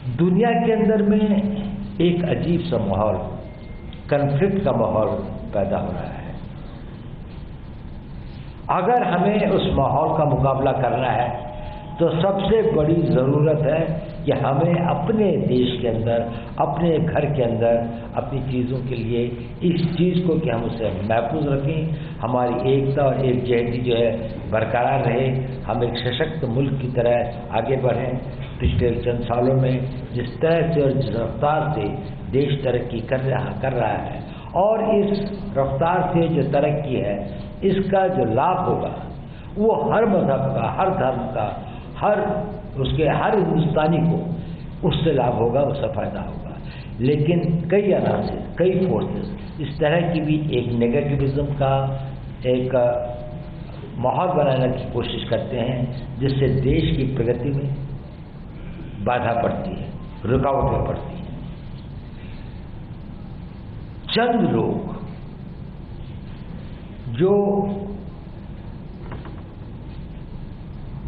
दुनिया के अंदर में एक अजीब सा माहौल, कन्फ्लिक्ट का माहौल पैदा हो रहा है। अगर हमें उस माहौल का मुकाबला करना है तो सबसे बड़ी ज़रूरत है कि हमें अपने देश के अंदर, अपने घर के अंदर, अपनी चीज़ों के लिए इस चीज़ को कि हम उसे महफूज रखें, हमारी एकता और एकजुटता जो है बरकरार रहे, हम एक सशक्त मुल्क की तरह आगे बढ़ें। पिछले चंद सालों में जिस तरह से और जिस रफ्तार से देश तरक्की कर रहा है और इस रफ्तार से जो तरक्की है इसका जो लाभ होगा वो हर मजहब का, हर धर्म का, हर हिंदुस्तानी को उससे लाभ होगा, उससे फायदा होगा। लेकिन कई अनासर, कई फोर्सेस इस तरह की भी एक नेगेटिविज्म का एक माहौल बनाने की कोशिश करते हैं जिससे देश की प्रगति में बाधा पड़ती है, रुकावटें पड़ती हैं। चंद लोग जो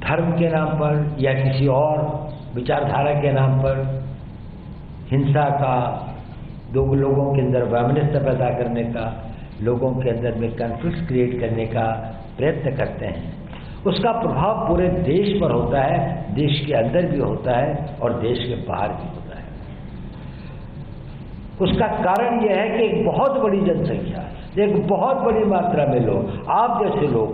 धर्म के नाम पर या किसी और विचारधारा के नाम पर हिंसा का, दो लोगों के अंदर वैमनस्य पैदा करने का, लोगों के अंदर में कॉन्फ्लिक्ट क्रिएट करने का प्रयत्न करते हैं, उसका प्रभाव पूरे देश पर होता है, देश के अंदर भी होता है और देश के बाहर भी होता है। उसका कारण यह है कि एक बहुत बड़ी जनसंख्या, एक बहुत बड़ी मात्रा में लोग, आप जैसे लोग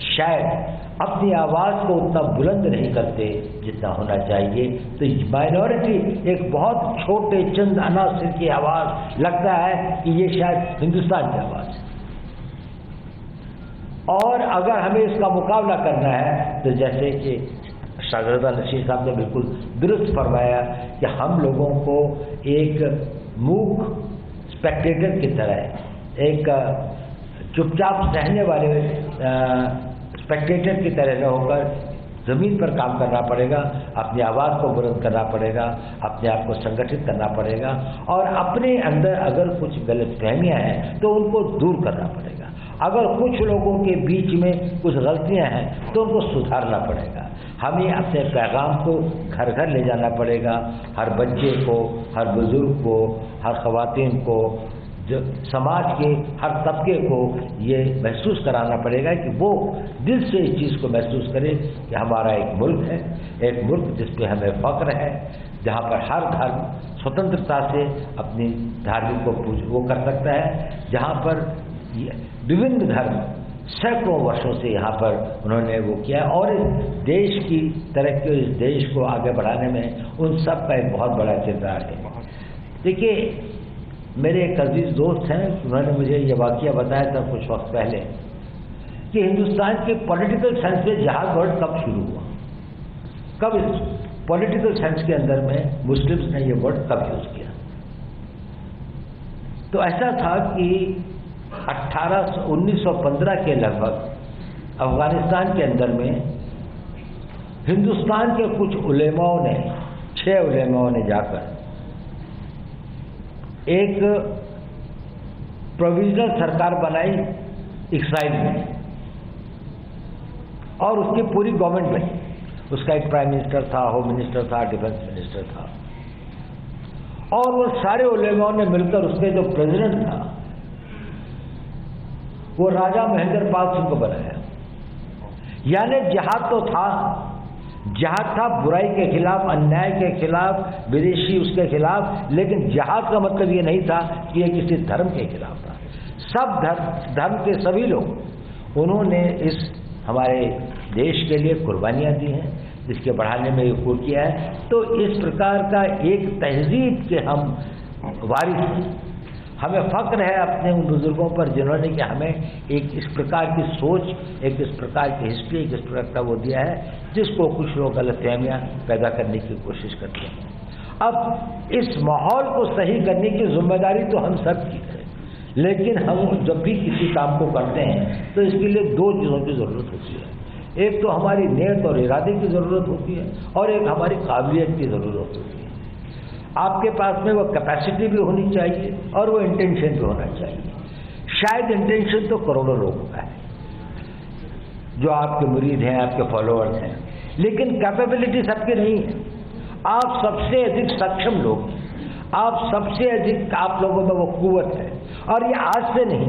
शायद अपनी आवाज़ को उतना बुलंद नहीं करते जितना होना चाहिए। तो माइनॉरिटी, एक बहुत छोटे चंद अनासर की आवाज़, लगता है कि ये शायद हिंदुस्तान की आवाज़ है। और अगर हमें इसका मुकाबला करना है तो जैसे कि शाहजादा नशीर साहब ने बिल्कुल दुरुस्त फरमाया कि हम लोगों को एक मूक स्पेक्टेटर की तरह, एक चुपचाप सहने वाले स्पेक्टेटर की तरह न होकर ज़मीन पर काम करना पड़ेगा, अपनी आवाज़ को बुलंद करना पड़ेगा, अपने आप को संगठित करना पड़ेगा और अपने अंदर अगर कुछ गलतफहमियां हैं तो उनको दूर करना पड़ेगा। अगर कुछ लोगों के बीच में कुछ गलतियां हैं तो उनको सुधारना पड़ेगा। हमें अपने पैगाम को घर घर ले जाना पड़ेगा, हर बच्चे को, हर बुजुर्ग को, हर ख़वातीन को, जो समाज के हर तबके को ये महसूस कराना पड़ेगा कि वो दिल से इस चीज़ को महसूस करे कि हमारा एक मुल्क है, एक मुल्क जिस पे हमें फ़ख्र है, जहाँ पर हर धर्म स्वतंत्रता से अपनी धार्मिक को वो कर सकता है, जहाँ पर विभिन्न धर्म सैकड़ों वर्षों से यहाँ पर उन्होंने वो किया और इस देश की तरक्की, इस देश को आगे बढ़ाने में उन सब का एक बहुत बड़ा किरदार है। देखिए, मेरे एक अजीज दोस्त हैं, उन्होंने मुझे ये वाक़या बताया था कुछ वक्त पहले कि हिंदुस्तान के पॉलिटिकल साइंस में जहाज वर्ड कब शुरू हुआ, कब इस पॉलिटिकल साइंस के अंदर में मुस्लिम्स ने ये वर्ड कब यूज़ किया। तो ऐसा था कि 1915 के लगभग अफगानिस्तान के अंदर में हिंदुस्तान के कुछ उलेमाओं ने, 6 उलेमाओं ने जाकर एक प्रोविजनल सरकार बनाई इस्राइल में और उसकी पूरी गवर्नमेंट बनी। उसका एक प्राइम मिनिस्टर था, होम मिनिस्टर था, डिफेंस मिनिस्टर था और वो सारे उलेमाओं ने मिलकर उसके जो प्रेसिडेंट था वो राजा महेंद्र पाल सिंह को बनाया। यानी जिहाद तो था, जिहाद था बुराई के खिलाफ, अन्याय के खिलाफ, विदेशी उसके खिलाफ, लेकिन जिहाद का मतलब ये नहीं था कि ये किसी धर्म के खिलाफ था। सब धर्म के सभी लोग उन्होंने इस हमारे देश के लिए कुर्बानियाँ दी हैं, जिसके बढ़ाने में ये किया है। तो इस प्रकार का एक तहजीब के हम वारिस हैं। हमें फ़ख्र है अपने उन बुज़ुर्गों पर जिन्होंने कि हमें एक इस प्रकार की सोच, एक इस प्रकार की हिस्ट्री, एक इस प्रकार का वो दिया है जिसको कुछ लोग गलतफहमियाँ पैदा करने की कोशिश करते हैं। अब इस माहौल को सही करने की जिम्मेदारी तो हम सब की है, लेकिन हम जब भी किसी काम को करते हैं तो इसके लिए 2 चीज़ों की ज़रूरत होती है। एक तो हमारी नीयत और इरादे की ज़रूरत होती है और एक हमारी काबिलियत की ज़रूरत होती है। आपके पास में वो कैपेसिटी भी होनी चाहिए और वो इंटेंशन भी होना चाहिए। शायद इंटेंशन तो करोड़ों लोगों का है जो आपके मुरीद हैं, आपके फॉलोअर्स हैं, लेकिन कैपेबिलिटी सबकी नहीं है। आप सबसे अधिक सक्षम लोग हैं, आप सबसे अधिक, आप लोगों में वो कुव्वत है। और ये आज से नहीं,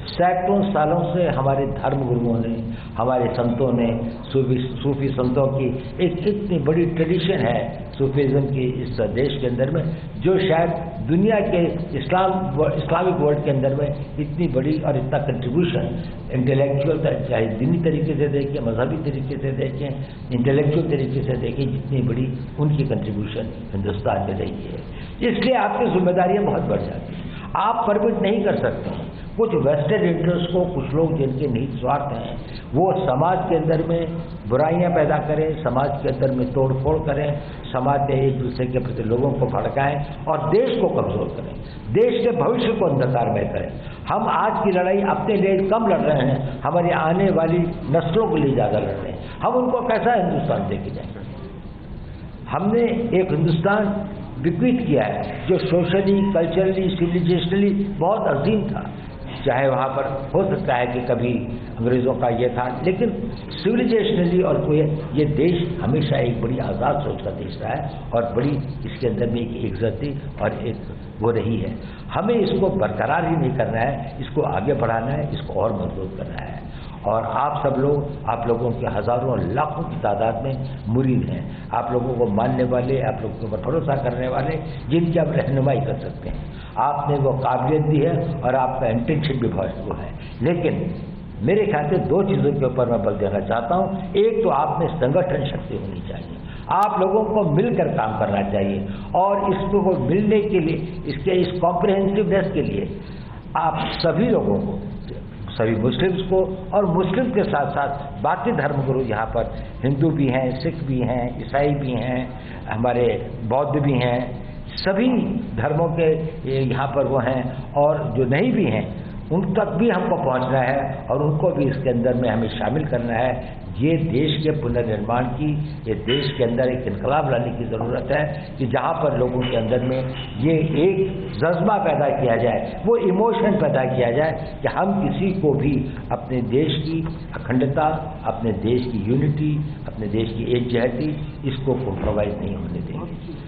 सैकड़ों सालों से हमारे धर्म गुरुओं ने, हमारे संतों ने, सूफी संतों की एक इतनी बड़ी ट्रेडिशन है सूफीज़म की इस देश के अंदर में, जो शायद दुनिया के इस्लामिक वर्ल्ड के अंदर में इतनी बड़ी और इतना कंट्रीब्यूशन इंटेलेक्चुअल, चाहे दीनी तरीके से देखें, मजहबी तरीके से देखें, इंटेलेक्चुअल तरीके से देखें, जितनी बड़ी उनकी कंट्रीब्यूशन हिंदुस्तान में रही है। इसलिए आपकी जिम्मेदारियां बहुत बढ़ जाती हैं। आप परमिट नहीं कर सकते। कुछ वेस्टेड इंटरेस्ट को, कुछ लोग जिनके निहित स्वार्थ हैं, वो समाज के अंदर में बुराइयां पैदा करें, समाज के अंदर में तोड़ फोड़ करें, समाज में एक दूसरे के प्रति लोगों को भड़काएं और देश को कमजोर करें, देश के भविष्य को अंधकार में करें। हम आज की लड़ाई अपने लिए कम लड़ रहे हैं, हमारी आने वाली नस्लों के लिए ज़्यादा लड़ रहे हैं। हम उनको कैसा हिंदुस्तान देके जाएंगे? हमने एक हिंदुस्तान विकसित किया है जो सोशली, कल्चरली, सिविलाइजेशनली बहुत अजीम था। चाहे वहाँ पर हो सकता है कि कभी अंग्रेज़ों का ये था, लेकिन सिविलाइजेशनली और ये देश हमेशा एक बड़ी आज़ाद सोच का देश रहा है और बड़ी इसके अंदर में एक इज्जत थी और एक वो रही है। हमें इसको बरकरार ही नहीं करना है, इसको आगे बढ़ाना है, इसको और मजबूत करना है। और आप सब लोग, आप लोगों के हज़ारों और लाखों की तादाद में मुरीद हैं, आप लोगों को मानने वाले, आप लोगों के ऊपर भरोसा करने वाले, जिनकी आप रहनुमाई कर सकते हैं। आपने वो काबिलियत दी है और आपका इंटेंशन भी बहुत वो है। लेकिन मेरे ख्याल से दो चीज़ों के ऊपर मैं बल देना चाहता हूँ। एक तो आप में संगठन शक्ति होनी चाहिए, आप लोगों को मिलकर काम करना चाहिए और इसको मिलने के लिए, इसके इस कॉम्प्रिहेंसिवनेस के लिए आप सभी लोगों को, सभी मुस्लिम्स को और मुस्लिम के साथ साथ बाकी धर्मगुरु, यहाँ पर हिंदू भी हैं, सिख भी हैं, ईसाई भी हैं, हमारे बौद्ध भी हैं, सभी धर्मों के यहाँ पर वो हैं और जो नहीं भी हैं उन तक भी हमको पहुँचना है और उनको भी इसके अंदर में हमें शामिल करना है। ये देश के पुनर्निर्माण की, ये देश के अंदर एक इनकलाब लाने की ज़रूरत है कि जहाँ पर लोगों के अंदर में ये एक जज्बा पैदा किया जाए, वो इमोशन पैदा किया जाए कि हम किसी को भी अपने देश की अखंडता, अपने देश की यूनिटी, अपने देश की एकजहती, इसको कॉम्प्रोमाइज़ नहीं होने देंगे।